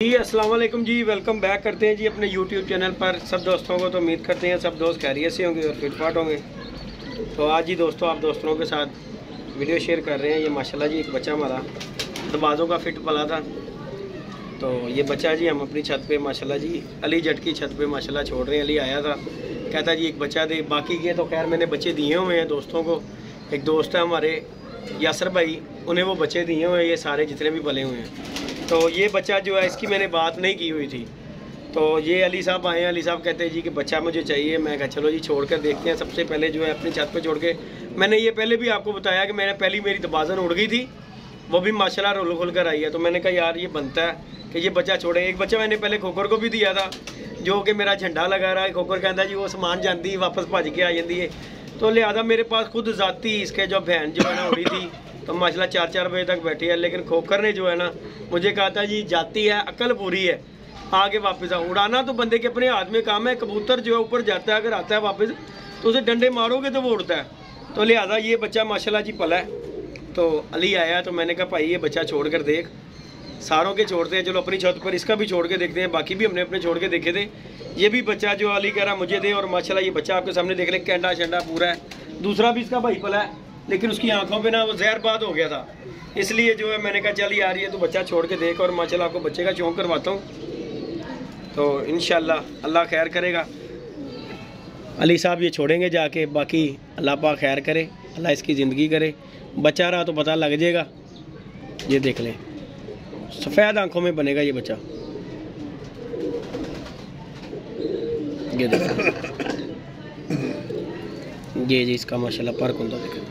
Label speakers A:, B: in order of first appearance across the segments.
A: जी अस्सलाम वालेकुम जी, welcome back करते हैं जी अपने YouTube चैनल पर सब दोस्तों को। तो उम्मीद करते हैं सब दोस्त खैरियत से होंगे और फिटफाट होंगे। तो आज ही दोस्तों आप दोस्तों के साथ वीडियो शेयर कर रहे हैं। ये माशाल्लाह जी एक बच्चा हमारा दबाजों का फिट पला था। तो ये बच्चा जी हम अपनी छत पे माशाल्लाह जी अली जट की छत पे माशाल्लाह छोड़ रहे हैं। अली आया था, कहता जी एक बच्चा दे। बाकी के तो खैर मैंने बच्चे दिए हुए हैं दोस्तों को। एक दोस्त है हमारे यासर भाई, उन्हें वो बच्चे दिए हुए हैं, ये सारे जितने भी पले हुए हैं। तो ये बच्चा जो है इसकी मैंने बात नहीं की हुई थी। तो ये अली साहब आए हैं, अली साहब कहते हैं जी कि बच्चा मुझे चाहिए। मैं कहा चलो जी छोड़ कर देखते हैं। सबसे पहले जो है अपनी छत पे छोड़ के, मैंने ये पहले भी आपको बताया कि मैंने पहली मेरी दबाजन उड़ गई थी, वो भी माशाल्लाह रोल खोल कर आई है। तो मैंने कहा यार ये बनता है कि ये बच्चा छोड़े। एक बच्चा मैंने पहले खोकर को भी दिया था जो कि मेरा झंडा लगा रहा है। खोकर कहता जी वो समान जाती वापस भज के आ जाती है। तो लिहाजा मेरे पास खुद ज़ाती इसके जो बहन जो है ना उड़ी थी, तो माशाल्लाह 4-4 बजे तक बैठी है। लेकिन खोकर ने जो है ना मुझे कहा था जी जाती है, अकल पूरी है, आगे वापस आओ। उड़ाना तो बंदे के अपने हाथ में काम है। कबूतर जो है ऊपर जाता है, अगर आता है वापस तो उसे डंडे मारोगे तो वो उड़ता है। तो लिहाजा ये बच्चा माशाल्लाह जी पला है। तो अली आया तो मैंने कहा भाई ये बच्चा छोड़ कर देख। सारों के छोड़ते हैं, चलो अपनी छत पर इसका भी छोड़ के देखते हैं। बाकी भी हमने अपने छोड़ के देखे थे। ये भी बच्चा जो अली कह रहा मुझे दे, और माशाल्लाह ये बच्चा आपके सामने देख ले, कैंडा शंडा पूरा है। दूसरा भी इसका भाई पला है, लेकिन उसकी आंखों पे ना वो जहरबाद हो गया था, इसलिए जो है मैंने कहा चल यार ये तो बच्चा छोड़ के देख। और माशाल्लाह आपको बच्चे का शौक़ करवाता हूँ। तो इंशाल्लाह अल्लाह खैर करेगा। अली साहब ये छोड़ेंगे जाके, बाकी अल्लाह पाक खैर करे, अल्लाह इसकी ज़िंदगी करे। बच्चा रहा तो पता लग जाएगा। ये देख लें, सफ़ेद आंखों में बनेगा ये बच्चा। ये देखो ये जी इसका माशाल्लाह पर कुंदा देखें।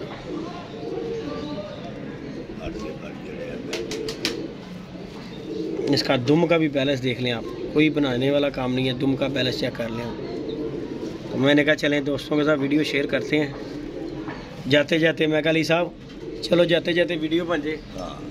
A: इसका दुम का भी बैलेंस देख लें आप, कोई बनाने वाला काम नहीं है। दुम का बैलेंस चेक कर लें। तो मैंने कहा चलें दोस्तों के साथ वीडियो शेयर करते हैं। जाते जाते मैं कहा अली साहब चलो जाते जाते वीडियो बन जाए।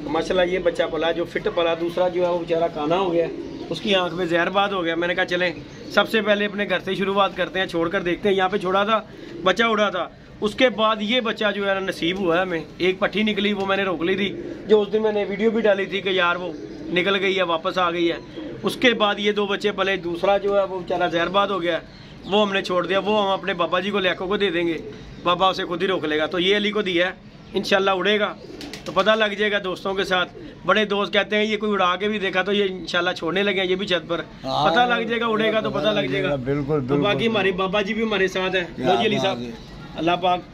A: माशाल्लाह ये बच्चा पला जो फिट पला। दूसरा जो है वो बेचारा काना हो गया, उसकी आंख में जहरबाद हो गया। मैंने कहा चलें सबसे पहले अपने घर से शुरुआत करते हैं, छोड़ कर देखते हैं। यहाँ पे छोड़ा था, बच्चा उड़ा था। उसके बाद ये बच्चा जो है नसीब हुआ है हमें, एक पट्टी निकली, वो मैंने रोक ली थी। जो उस दिन मैंने वीडियो भी डाली थी कि यार वो निकल गई है, वापस आ गई है। उसके बाद ये 2 बच्चे पले। दूसरा जो है वो बेचारा जहरबाद हो गया, वो हमने छोड़ दिया। वो हम अपने बाबा जी को लैको को दे देंगे, बाबा उसे खुद ही रोक लेगा। तो ये अली को दिया है, इंशाल्लाह उड़ेगा तो पता लग जाएगा दोस्तों के साथ। बड़े दोस्त कहते हैं ये कोई उड़ा के भी देखा तो ये इंशाल्लाह छोड़ने लगे, ये भी छत पर पता लग जाएगा, उड़ेगा तो पता लग जाएगा।
B: बिल्कुल।
A: तो बाकी हमारे बाबा जी भी हमारे साथ है। लो जी अली साहब अल्लाह पाक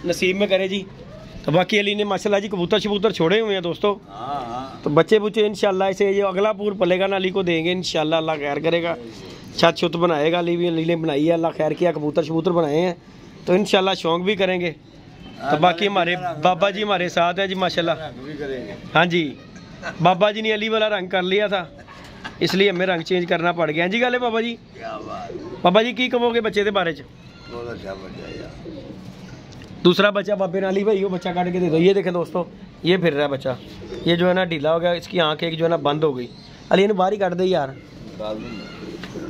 A: नसीब में करे जी। तो बाकी अली ने माशाल्लाह जी कबूतर शबूतर छोड़े हुए हैं दोस्तों। तो बच्चे बुच्चे इंशाल्लाह इसे जो अगला पूर पलेगा ना अली को देंगे इंशाल्लाह, अल्लाह खैर करेगा। छत छुत बनाएगा अली भी, अली ने बनाई है, अल्लाह खैर किया। कबूतर शबूतर बनाए हैं तो इंशाल्लाह शौक़ भी करेंगे। तो बाकी हमारे बाबा जी हमारे साथ है जी माशाल्लाह। हाँ जी, बाबा जी ने अली वाला रंग कर लिया था, इसलिए हमें रंग चेंज करना पड़ गया। जी गल है बाबा जी। बाबा जी की कहोगे बच्चे के बारे च? दूसरा बच्चा बाबे ने अली भाई वो बच्चा काट के दे दो। ये देखें दोस्तों, ये फिर रहा है बच्चा। ये जो है ना ढीला हो गया, इसकी आंख एक जो है ना बंद हो गई। अली ने बाहर ही काट दे यार।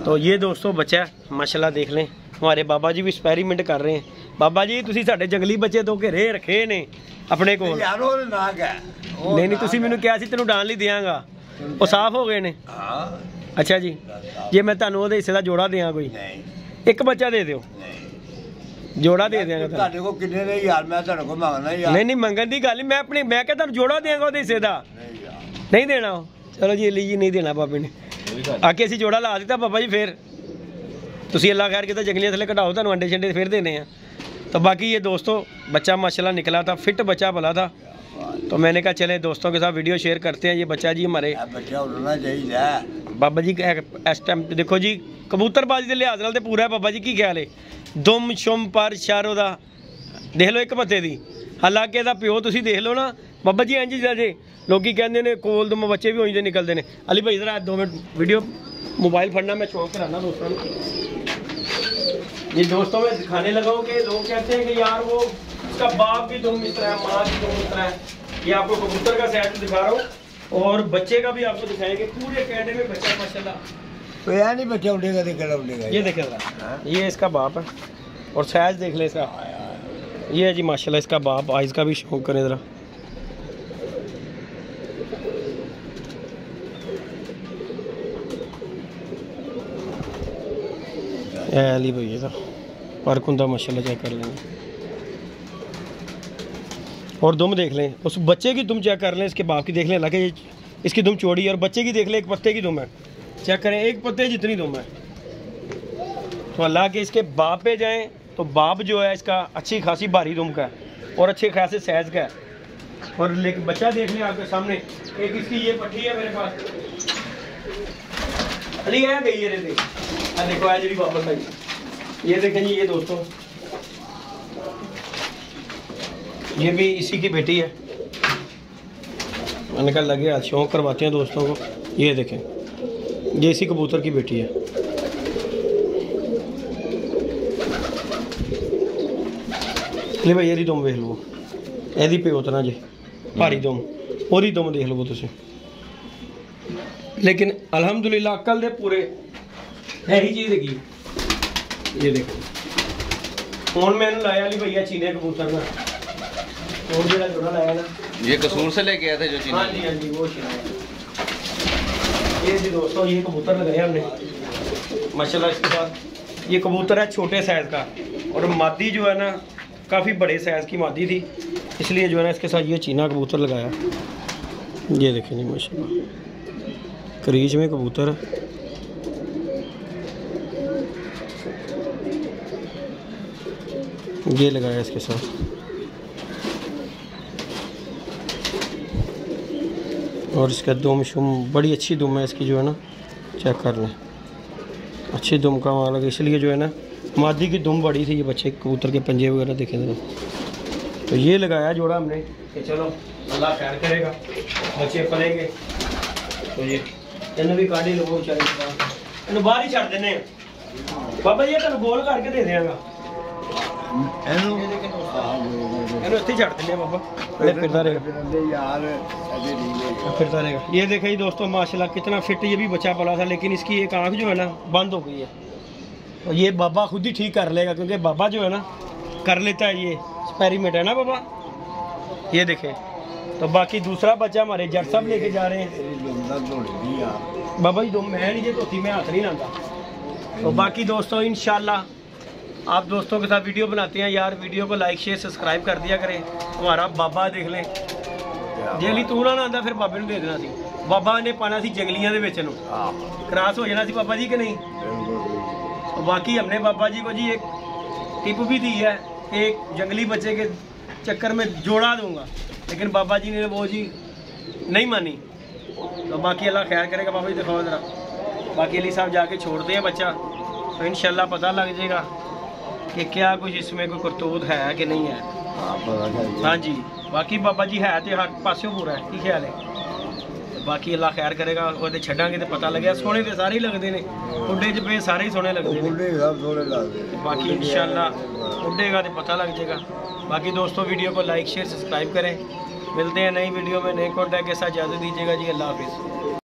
A: तो ये दोस्तों बच्चा माशाल्लाह देख लें। हमारे बाबा जी भी एक्सपेरीमेंट कर रहे हैं। बाबा जी तुसी साडे जंगली बच्चे तो घेरे रखे ने अपने कोल। नहीं नहीं तुसी मैनू कहा सी तेनू डाल ही देंगा, वो साफ हो गए ने। अच्छा जी, जे मैं तुहानू ओहदे हिस्से दा जोड़ा दें कोई, एक बच्चा दे दिओ, जोड़ा दे देंगा। नहीं नहीं मंगन की गल, मैं अपनी मैं क्या तुहानू जोड़ा देंगा ओहदे हिस्से दा, नहीं देना। चलो जी अली जी नहीं देना बाबे ने आके असीं जोड़ा ला दिता। बाबा जी फिर तुसी अल्लाह खैर किता जंगलियां थले कढ़ाओ, तुहानू अंडे शंडे फिर देने हैं। तो बाकी ये दोस्तों बच्चा माशाल्लाह निकला था, फिट बच्चा भला था। तो मैंने कहा चले दोस्तों के साथ वीडियो शेयर करते हैं। ये बच्चा जी हमारे बाबा जी इस टाइम देखो जी कबूतरबाजी के लिहाज नाल पूरा है। बाबा जी की ख्याल है दुम शुम पर शारो दा देख लो एक पत्ते दी। हालांकि ਇਹਦਾ ਪਿਓ ਤੁਸੀਂ देख लो ना बाबा जी इंज जे लोग कहते हैं कोल दुम बच्चे भी हो जाते निकलते हैं। अली भाई इधर 2 मिनट वीडियो मोबाइल फड़ना, मैं शौक कराना दोस्तों को। ये दोस्तों में दिखाने लगा हूँ कि लोग कहते हैं कि यार वो उसका बाप भी दुम इस तरह है, माँ भी दुम इस तरह है। ये आपको कबूतर का सेट दिखा रहा हूँ और बच्चे का भी आपको दिखाएंगे। पूरे कैंडे में बच्चा माशाल्लाह
B: तो यार नहीं बच्चा उड़ेगा तो उड़ेगा।
A: ये देखेगा, ये इसका बाप है और साइज देख ले इसका। ये है जी माशाल्लाह इसका बाप। आइज़ का भी शौक करें ज़रा। ली भैया था फर्क होंगे माशाल्लाह, चेक कर लेंगे। और दुम देख लें, उस बच्चे की दुम चेक कर लें, इसके बाप की देख लें, हालांकि इसकी दुम चौड़ी है, और बच्चे की देख लें, एक पत्ते की दुम है, चेक करें एक पत्ते जितनी दुम है। तो अल्लाह के इसके बाप पे जाएं तो बाप जो है इसका अच्छी खासी भारी दुम का है और अच्छे खासे साइज का है। और लेकिन बच्चा देख लें आपके सामने, एक इसकी ये पट्टी है मेरे पास, अली है गई ये देखो आज भी वापस आई। ये देखें जी, ये दोस्तों ये भी इसी की बेटी है। मैंने कहा लगे आज शौक करवाते हैं दोस्तों को। ये देखें, ये इसी कबूतर की बेटी है। ले भाई यही दुम देख लो, यदि पे उतना जी भारी दुम और ही दुम देख लो तुम। लेकिन अल्हम्दुलिल्लाह कल दे पूरे है ही चीज़ देखी। ये देखो हूँ मैंने लाया नहीं भैया चीने कबूतर ना, और जो जोड़ा लाया ना
C: ये कसूर से लेके आए थे जो चीनी।
A: हाँ जी वो चीना। ये जी दोस्तों ये कबूतर लगाए हमने माशाल्लाह। इसके साथ ये कबूतर है छोटे साइज़ का, और मादी जो है ना काफ़ी बड़े साइज़ की मादी थी, इसलिए जो है ना इसके साथ ये चीना कबूतर लगाया। ये देखें जी माशाल्लाह क्रीज में कबूतर है। ये लगाया इसके साथ। और इसका दुम शुम बड़ी अच्छी दुम है इसकी, जो है ना चेक कर लें, अच्छी दुम का मालक, इसलिए जो है ना मादी की दुम बड़ी थी। ये बच्चे कबूतर के पंजे वगैरह देखे थे, तो ये लगाया जोड़ा हमने कि चलो अल्लाह खैर करेगा, बच्चे पलेंगे। तो ये इन्हें भी काढ़ी लो बेचारे, इन्हें बाहर ही छड़ देने बाबा जी, तेन गोल करके दे देंगा, इतने छड़ देने बाबा, फिरता रहेगा। ये देखें जी दोस्तों माशाल्लाह कितना फिट ये भी बच्चा पला था, लेकिन इसकी एक आँख जो है ना बंद हो गई है, और ये बाबा खुद ही ठीक कर लेगा, क्योंकि बाबा जो है ना कर लेता है, ये एक्सपेरिमेंट है ना बाबा। ये देखें, तो बाकी दूसरा बच्चा हमारे जट साहब लेके जा रहे हैं। बाबा जी दो मैं नहीं, धोती में हाथ नहीं लाता। तो बाकी दोस्तों इंशाल्लाह आप दोस्तों के साथ वीडियो बनाते हैं यार, वीडियो को लाइक शेयर सब्सक्राइब कर दिया करें। हमारा बाबा देख लें, जेली तू ना आंदा फिर बाबे दे देना सी, बाबा ने पाना सी जंगलियां दे विच नूं, क्रॉस हो जाना सी बाबा जी कि नहीं। तो बाकी हमने बाबा जी को जी एक टिप भी दी है, एक जंगली बच्चे के चक्कर में जोड़ा दूंगा, लेकिन बाबा जी ने वो जी नहीं मानी। तो बाकी अल्लाह खैर करेगा। बाबा जी दिखाओ ज़रा, बाकी अली साहब जाके छोड़ते हैं बच्चा, तो इंशाल्लाह पता लग जाएगा कि क्या कुछ इसमें कोई करतूत है कि नहीं है। हाँ जी, बाकी बाबा जी है तो हर पासों पूरा है, की ख्याल है। बाकी अल्लाह खैर करेगा, वो छड़ांगे तो पता लगे। सोने तो सारे ही लगते हैं, उड्डे च पे सारे ही सोने लगते हैं। बाकी इंशाल्लाह उड्डेगा तो पता लग जाएगा। बाकी दोस्तों वीडियो को लाइक शेयर सब्सक्राइब करें। मिलते हैं नई वीडियो में नए कॉन्टैक्ट के साथ, इजाज़त दीजिएगा जी, अल्लाह हाफिज़।